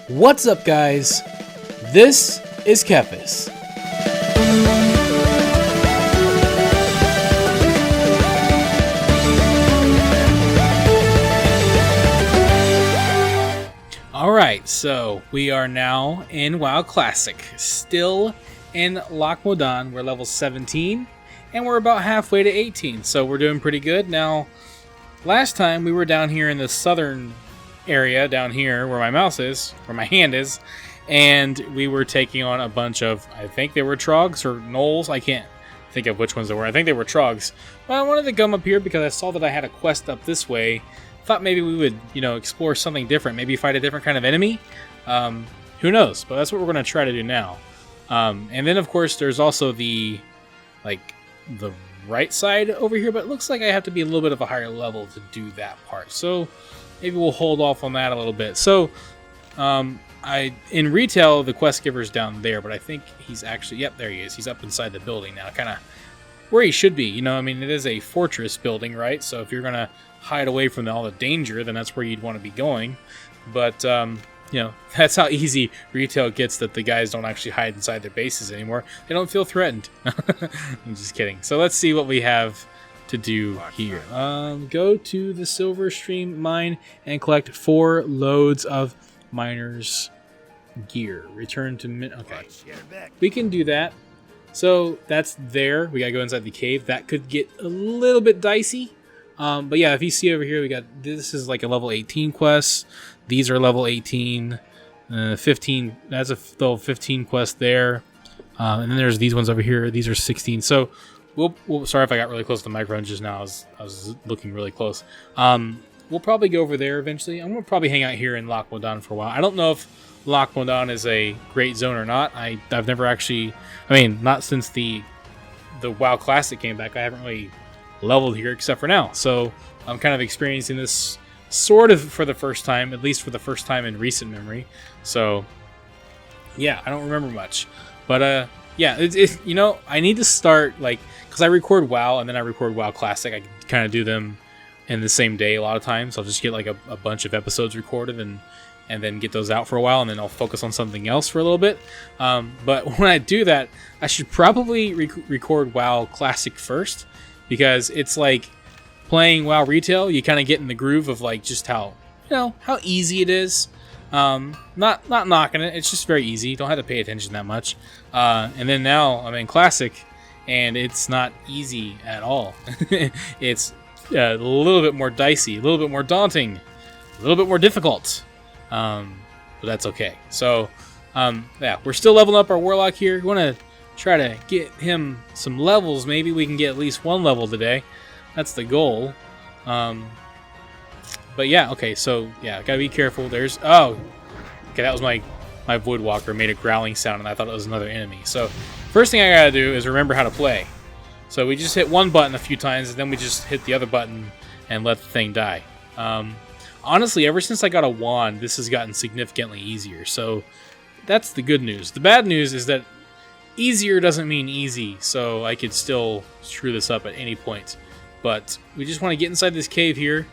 What's up, guys? This is Kephas. Alright, so we are now in WoW Classic, still in Loch Modan. We're level 17, and we're about halfway to 18, so we're doing pretty good. Now, last time we were down here in the southern area, down here where my mouse is, where my hand is, and we were taking on a bunch of, I think they were Trogs or Gnolls, I can't think of which ones they were. I think they were Trogs. But I wanted to come up here because I saw that I had a quest up this way. Thought maybe we would, explore something different, maybe fight a different kind of enemy. Who knows? But that's what we're going to try to do now. And then, of course, there's also the right side over here, but it looks like I have to be a little bit of a higher level to do that part. So maybe we'll hold off on that a little bit. So in retail, the quest giver's down there, but I think he's actually, yep, there he is. He's up inside the building now, kind of where he should be. It is a fortress building, right? So if you're going to hide away from all the danger, then that's where you'd want to be going. But that's how easy retail gets, that the guys don't actually hide inside their bases anymore. They don't feel threatened. I'm just kidding. So let's see what we have to do here. Go to the Silver Stream mine and collect 4 loads of miners gear. Return to okay, we can do that. So that's there. We gotta go inside the cave. That could get a little bit dicey. But yeah, if you see over here, we got, this is like a level 18 quest. These are level 18, 15. That's a level 15 quest there. And then there's these ones over here. These are 16. So we'll sorry if I got really close to the microphone just now. I was looking really close. We'll probably go over there eventually. I'm gonna probably hang out here in Loch Modan for a while. I don't know if Loch Modan is a great zone or not. I've never actually, not since the WoW Classic came back. I haven't really leveled here except for now, so I'm kind of experiencing this sort of for the first time, at least for the first time in recent memory. So yeah, I don't remember much, but yeah, I need to start, because I record WoW and then I record WoW Classic. I kind of do them in the same day a lot of times. I'll just get a bunch of episodes recorded and then get those out for a while, and then I'll focus on something else for a little bit. But when I do that, I should probably record WoW Classic first, because it's like playing WoW Retail. You kind of get in the groove of just how easy it is. Not knocking it. It's just very easy. Don't have to pay attention that much. And then now I'm in Classic, and it's not easy at all. It's a little bit more dicey, a little bit more daunting, a little bit more difficult. But that's okay. So yeah, we're still leveling up our Warlock here. We want to try to get him some levels. Maybe we can get at least 1 level today. That's the goal. But yeah, okay, so yeah, gotta be careful. There's, okay, that was my Voidwalker made a growling sound, and I thought it was another enemy. So first thing I gotta do is remember how to play. So we just hit one button a few times, and then we just hit the other button and let the thing die. Honestly, ever since I got a wand, this has gotten significantly easier. So that's the good news. The bad news is that easier doesn't mean easy, so I could still screw this up at any point. But we just want to get inside this cave here.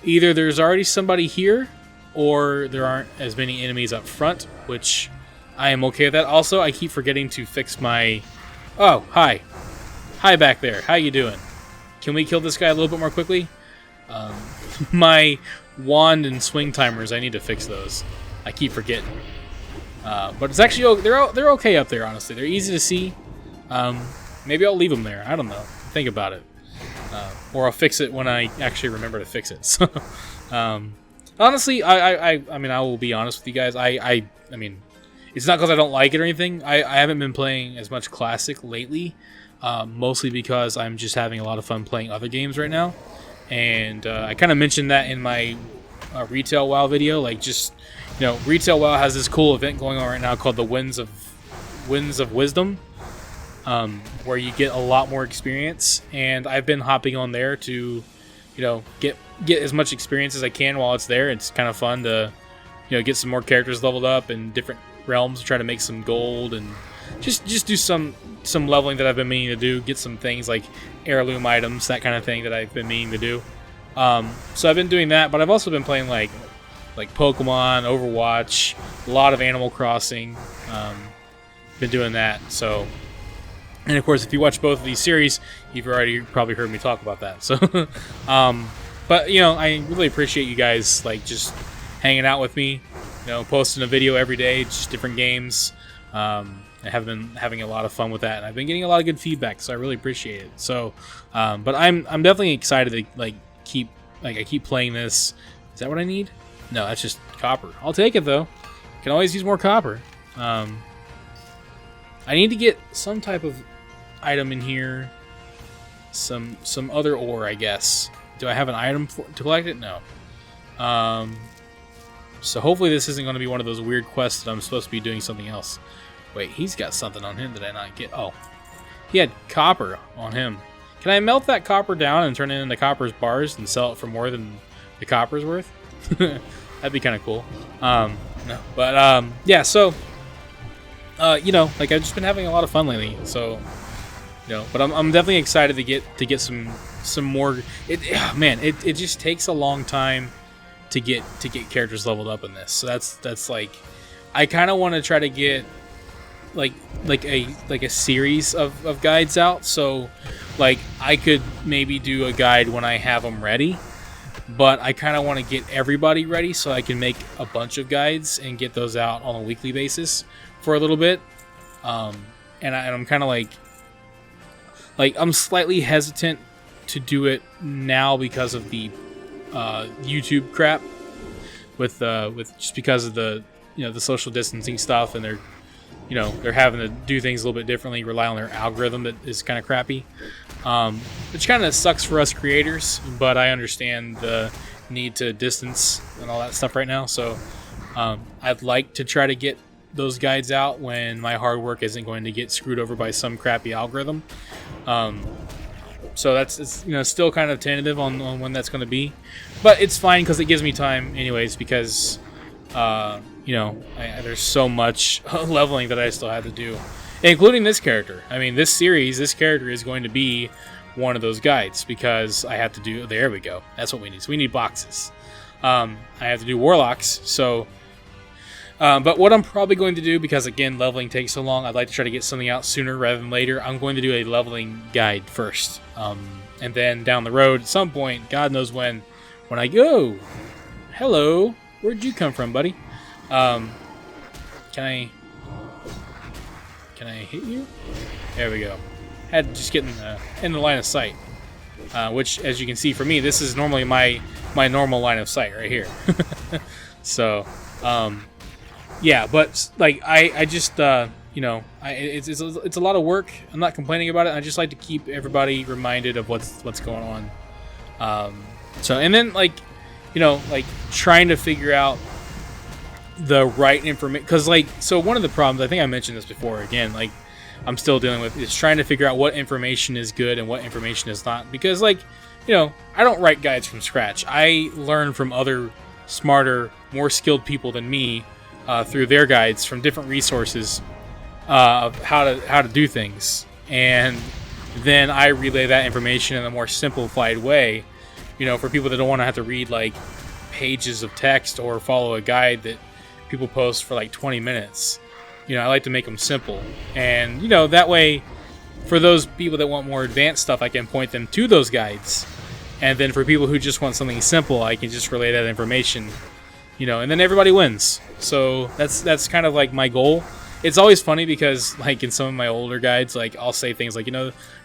Either there's already somebody here, or there aren't as many enemies up front, which I am okay with that. Also, I keep forgetting to fix my... Oh, hi. Hi back there. How you doing? Can we kill this guy a little bit more quickly? My wand and swing timers, I need to fix those. I keep forgetting. But it's actually, they're okay up there, honestly. They're easy to see. Maybe I'll leave them there. I don't know. Think about it. Or I'll fix it when I actually remember to fix it. So, honestly, I will be honest with you guys. It's not because I don't like it or anything. I haven't been playing as much Classic lately, mostly because I'm just having a lot of fun playing other games right now. And I kind of mentioned that in my Retail WoW video. Retail WoW has this cool event going on right now called the Winds of Wisdom, where you get a lot more experience, and I've been hopping on there to, get as much experience as I can while it's there. It's kind of fun to, get some more characters leveled up in different realms, try to make some gold, and just do some leveling that I've been meaning to do. Get some things like heirloom items, that kind of thing that I've been meaning to do. So I've been doing that, but I've also been playing like Pokemon, Overwatch, a lot of Animal Crossing. Been doing that. So, and of course, if you watch both of these series, you've already probably heard me talk about that. So, but you know, I really appreciate you guys like just hanging out with me. You know, posting a video every day, just different games. I have been having a lot of fun with that, and I've been getting a lot of good feedback, so I really appreciate it. So, but I'm definitely excited to like I keep playing this. Is that what I need? No, that's just copper. I'll take it though. Can always use more copper. I need to get some type of item in here. Some other ore, I guess. Do I have an item to collect it? No. So hopefully this isn't going to be one of those weird quests that I'm supposed to be doing something else. Wait, he's got something on him. Did I not get? Oh, he had copper on him. Can I melt that copper down and turn it into copper's bars and sell it for more than the copper's worth? That'd be kind of cool. No, but yeah. So, you know, like I've just been having a lot of fun lately. So, you know, but I'm definitely excited to get some more. Man, it just takes a long time to get characters leveled up in this. So that's like, I kind of want to try to get like a series of guides out. So like I could maybe do a guide when I have them ready, but I kind of want to get everybody ready so I can make a bunch of guides and get those out on a weekly basis for a little bit. And I'm kind of like I'm slightly hesitant to do it now because of the YouTube crap with just because of the the social distancing stuff, and they're having to do things a little bit differently, rely on their algorithm that is kind of crappy, which kind of sucks for us creators, but I understand the need to distance and all that stuff right now. So I'd like to try to get those guides out when my hard work isn't going to get screwed over by some crappy algorithm. So it's still kind of tentative on when that's going to be, but it's fine because it gives me time anyways, because there's so much leveling that I still have to do, including this character. I mean, this character is going to be one of those guides because I have to do. There we go. That's what we need. So we need boxes. I have to do warlocks. So, but what I'm probably going to do, because again, leveling takes so long, I'd like to try to get something out sooner rather than later. I'm going to do a leveling guide first, and then down the road at some point, God knows when I go. Hello, where'd you come from, buddy? Can I hit you? There we go. Had to just get in the line of sight, which, as you can see, for me, this is normally my normal line of sight right here. So, yeah, but like I just it's a lot of work. I'm not complaining about it. I just like to keep everybody reminded of what's going on. So, and then like trying to figure out the right information, because so one of the problems, I think I mentioned this before, again, I'm still dealing with, is trying to figure out what information is good and what information is not, because I don't write guides from scratch. I learn from other smarter, more skilled people than me through their guides from different resources of how to do things, and then I relay that information in a more simplified way, for people that don't want to have to read pages of text or follow a guide that people post for 20 minutes. I like to make them simple, and that way, for those people that want more advanced stuff, I can point them to those guides, and then for people who just want something simple, I can just relay that information, and then everybody wins. So that's kind of my goal. It's always funny because in some of my older guides, I'll say things like,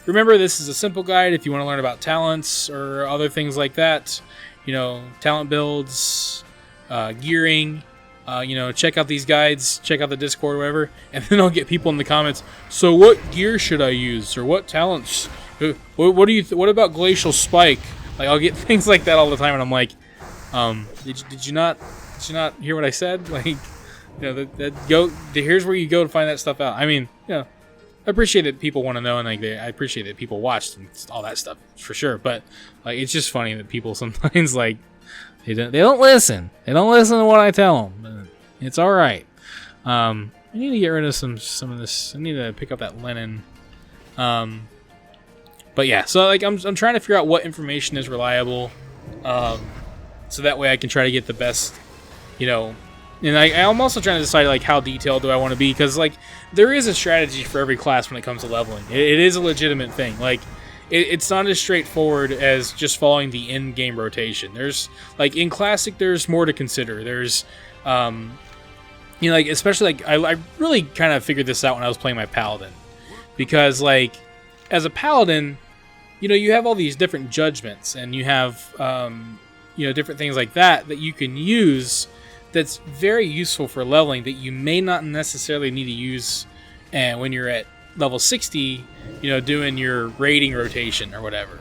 remember, this is a simple guide if you want to learn about talents or other things like that, talent builds, gearing. Check out these guides, check out the Discord or whatever, and then I'll get people in the comments, so what gear should I use, or what talents, what about Glacial Spike? I'll get things like that all the time, and I'm like, did you not hear what I said? Here's where you go to find that stuff out. I mean, I appreciate that people want to know, and I appreciate that people watched and all that stuff for sure, but it's just funny that people sometimes They don't listen. They don't listen to what I tell them. It's all right. I need to get rid of some of this. I need to pick up that linen. But yeah, so I'm trying to figure out what information is reliable, so that way I can try to get the best you know, and I'm also trying to decide like how detailed do I want to be, because like there is a strategy for every class when it comes to leveling. It is a legitimate thing. Like it's not as straightforward as just following the in-game rotation. There's like in Classic, there's more to consider. There's like especially like I really kind of figured this out when I was playing my Paladin, because like as a Paladin, you have all these different judgments, and you have different things like that you can use. That's very useful for leveling that you may not necessarily need to use when you're at level 60, doing your raiding rotation or whatever.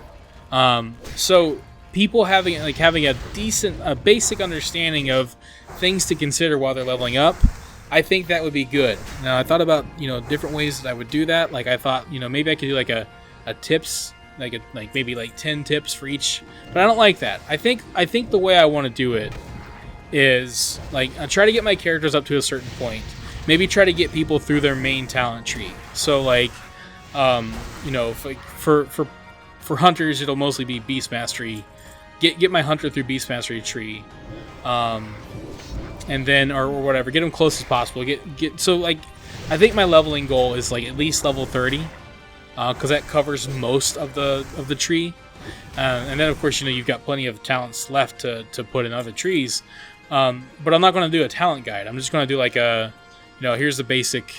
So people having a basic understanding of things to consider while they're leveling up, I think that would be good. Now I thought about different ways that I would do that. Like I thought maybe I could do like a tips, like maybe like 10 tips for each, but I don't like that. I think the way I want to do it is like I try to get my characters up to a certain point. Maybe try to get people through their main talent tree. So like, for hunters, it'll mostly be beast mastery. Get my hunter through beast mastery tree, and then or whatever. Get them close as possible. So like, I think my leveling goal is like at least level 30, because that covers most of the tree. And then of course you've got plenty of talents left to put in other trees. But I'm not going to do a talent guide. I'm just going to do like a, here's the basic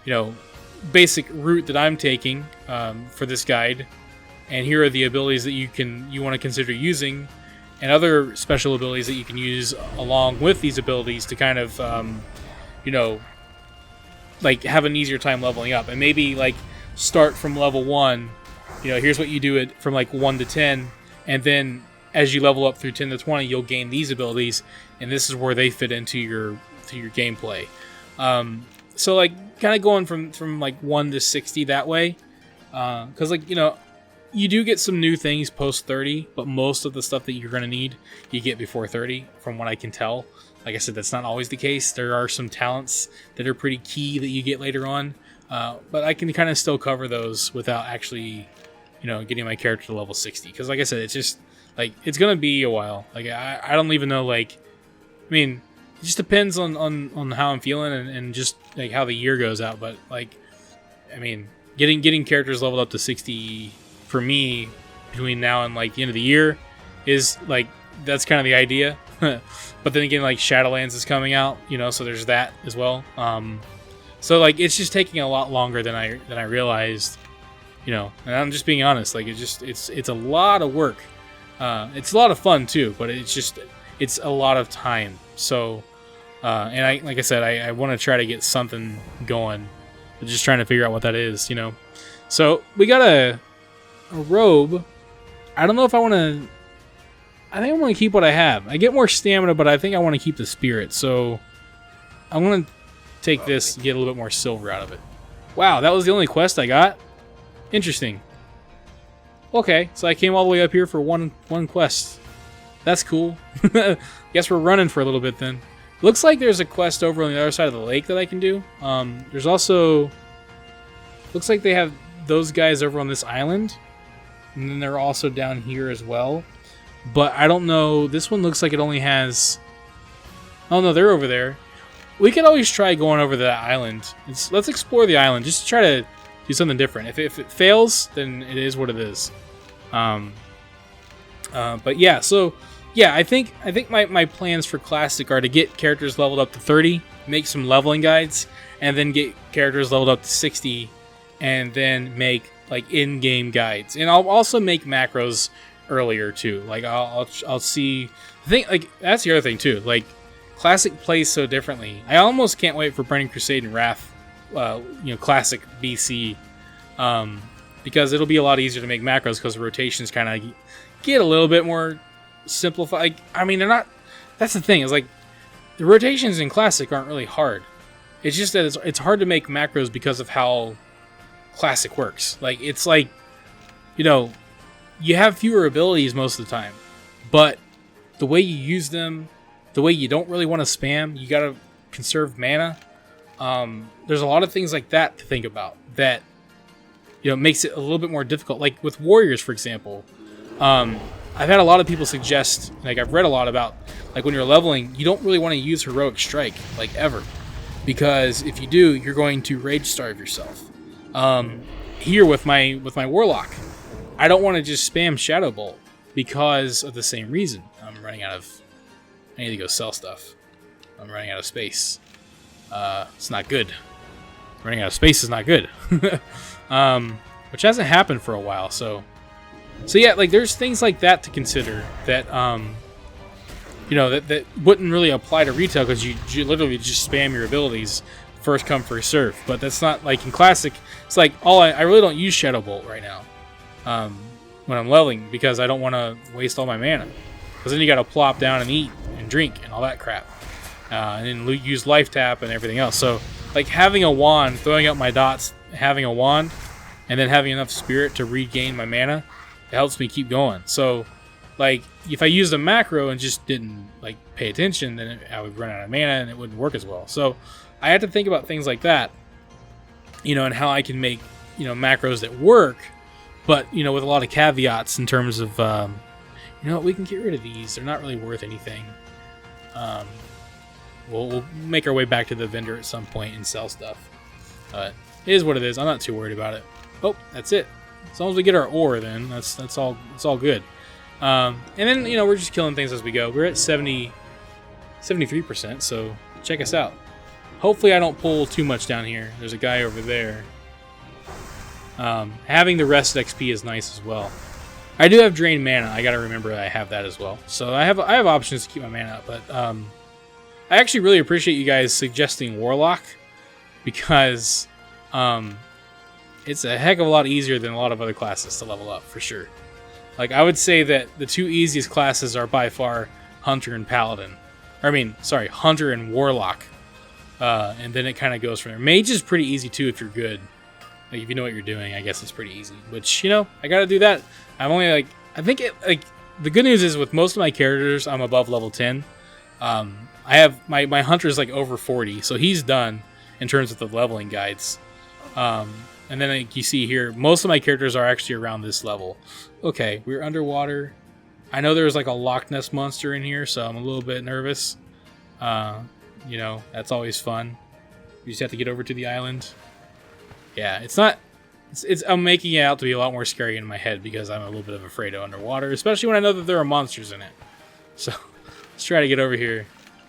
route that I'm taking for this guide, and here are the abilities that you want to consider using, and other special abilities that you can use along with these abilities to kind of, like have an easier time leveling up, and maybe like start from level 1. Here's what you do it from like 1 to 10, and then as you level up through 10 to 20, you'll gain these abilities, and this is where they fit into your gameplay. So like kind of going from like 1 to 60 that way, because like you do get some new things post 30, but most of the stuff that you're going to need you get before 30, from what I can tell. Like I said, that's not always the case. There are some talents that are pretty key that you get later on, but I can kind of still cover those without actually getting my character to level 60, because like I said, it's just like it's gonna be a while. Like I don't even know, like, I mean, it just depends on how I'm feeling and just like how the year goes out. But like, I mean, getting characters leveled up to 60 for me between now and like the end of the year is like, that's kind of the idea. But then again, like Shadowlands is coming out, so there's that as well. So like it's just taking a lot longer than I realized, and I'm just being honest. Like it's a lot of work. It's a lot of fun too, but it's a lot of time. So, and I want to try to get something going. I'm just trying to figure out what that is, So we got a robe. I don't know if I want to. I think I want to keep what I have. I get more stamina, but I think I want to keep the spirit. So I want to take this and get a little bit more silver out of it. Wow, that was the only quest I got? Interesting. Okay, so I came all the way up here for one quest. That's cool. Guess we're running for a little bit then. Looks like there's a quest over on the other side of the lake that I can do. There's also... Looks like they have those guys over on this island. And then they're also down here as well. But I don't know. This one looks like it only has... Oh no, they're over there. We could always try going over to that island. Let's explore the island. Just to try to do something different. If it fails, then it is what it is. But yeah, so yeah, I think my plans for Classic are to get characters leveled up to 30, make some leveling guides, and then get characters leveled up to 60, and then make like in-game guides. And I'll also make macros earlier too. Like I'll see. I think like that's the other thing too. Like Classic plays so differently. I almost can't wait for Burning Crusade and Wrath. Classic BC, because it'll be a lot easier to make macros because the rotations kind of get a little bit more simplified. I mean, they're not. That's the thing. Is like the rotations in Classic aren't really hard. It's just that it's hard to make macros because of how Classic works. Like it's like, you have fewer abilities most of the time, but the way you use them, the way you don't really want to spam, you gotta conserve mana. There's a lot of things like that to think about that, makes it a little bit more difficult. Like with warriors, for example, I've had a lot of people suggest, like I've read a lot about, like when you're leveling, you don't really want to use Heroic Strike, like ever. Because if you do, you're going to rage starve yourself. Here with my Warlock, I don't want to just spam Shadow Bolt because of the same reason. I'm running out of... I need to go sell stuff. I'm running out of space. It's not good. Running out of space is not good. Which hasn't happened for a while, so yeah, like there's things like that to consider that you know, that wouldn't really apply to retail because you literally just spam your abilities first come first serve. But that's not like in classic. It's like I really don't use Shadow Bolt right now when I'm leveling because I don't want to waste all my mana. Because then you got to plop down and eat and drink and all that crap, and then use life tap and everything else. So like having a wand, throwing out my dots, having a wand, and then having enough spirit to regain my mana, it helps me keep going. So like if I used a macro and just didn't like pay attention, then I would run out of mana and it wouldn't work as well. So I had to think about things like that, you know, and how I can make, you know, macros that work, but you know, with a lot of caveats in terms of you know what, we can get rid of these, they're not really worth anything. We'll make our way back to the vendor at some point and sell stuff, but it is what it is. I'm not too worried about it. Oh, that's it. As long as we get our ore, then that's all good. And then, you know, we're just killing things as we go. We're at 73%, so check us out. Hopefully I don't pull too much down here. There's a guy over there. Having the rest XP is nice as well. I do have drained mana. I gotta remember that I have that as well. So I have options to keep my mana up, but I actually really appreciate you guys suggesting Warlock because it's a heck of a lot easier than a lot of other classes to level up, for sure. Like, I would say that the two easiest classes are by far Hunter and Paladin. Or, I mean, sorry, Hunter and Warlock. And then it kind of goes from there. Mage is pretty easy, too, if you're good. Like, if you know what you're doing, I guess it's pretty easy. Which, you know, I gotta do that. I'm only, like... I think, the good news is with most of my characters, I'm above level 10. I have... My Hunter's, like, over 40, so he's done in terms of the leveling guides. And then like you see here, most of my characters are actually around this level. Okay, we're underwater. I know there's like a Loch Ness monster in here, so I'm a little bit nervous. You know, that's always fun. You just have to get over to the island. Yeah, it's not... I'm making it out to be a lot more scary in my head because I'm a little bit of afraid of underwater, especially when I know that there are monsters in it. So, let's try to get over here.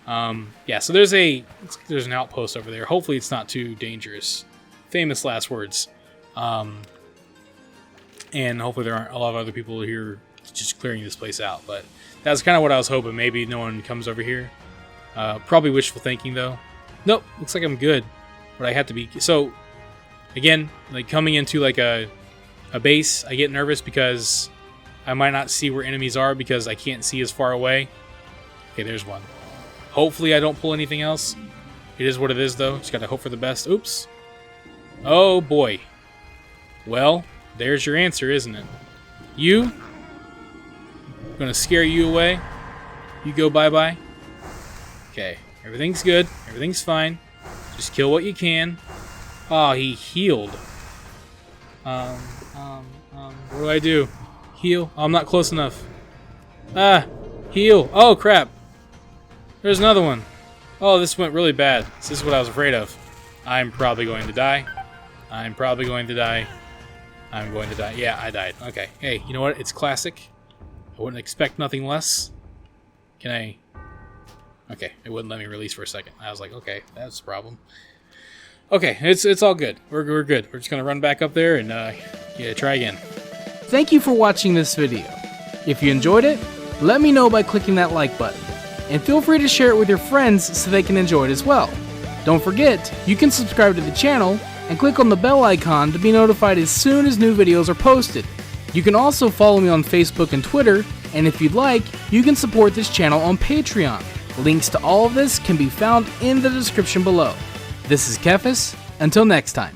Yeah, so there's an outpost over there. Hopefully it's not too dangerous. Famous last words. And hopefully there aren't a lot of other people here just clearing this place out. But that's kind of what I was hoping. Maybe no one comes over here. Probably wishful thinking, though. Nope, looks like I'm good. But I have to be... So, again, like coming into like a base, I get nervous because I might not see where enemies are because I can't see as far away. Okay, there's one. Hopefully I don't pull anything else. It is what it is, though. Just gotta hope for the best. Oops. Oh, boy. Well, there's your answer, isn't it? You? I'm gonna scare you away. You go bye-bye. Okay, everything's good. Everything's fine. Just kill what you can. Oh, he healed. What do I do? Heal? Oh, I'm not close enough. Ah, heal. Oh, crap. There's another one. Oh, this went really bad. This is what I was afraid of. I'm probably going to die. I'm probably going to die. I'm going to die. Yeah, I died. Okay. Hey, you know what? It's classic. I wouldn't expect nothing less. Can I... Okay, it wouldn't let me release for a second. I was like, okay, that's a problem. Okay, it's all good. We're good. We're just going to run back up there and yeah, try again. Thank you for watching this video. If you enjoyed it, let me know by clicking that like button. And feel free to share it with your friends so they can enjoy it as well. Don't forget, you can subscribe to the channel and click on the bell icon to be notified as soon as new videos are posted. You can also follow me on Facebook and Twitter, and if you'd like, you can support this channel on Patreon. Links to all of this can be found in the description below. This is Kephas. Until next time.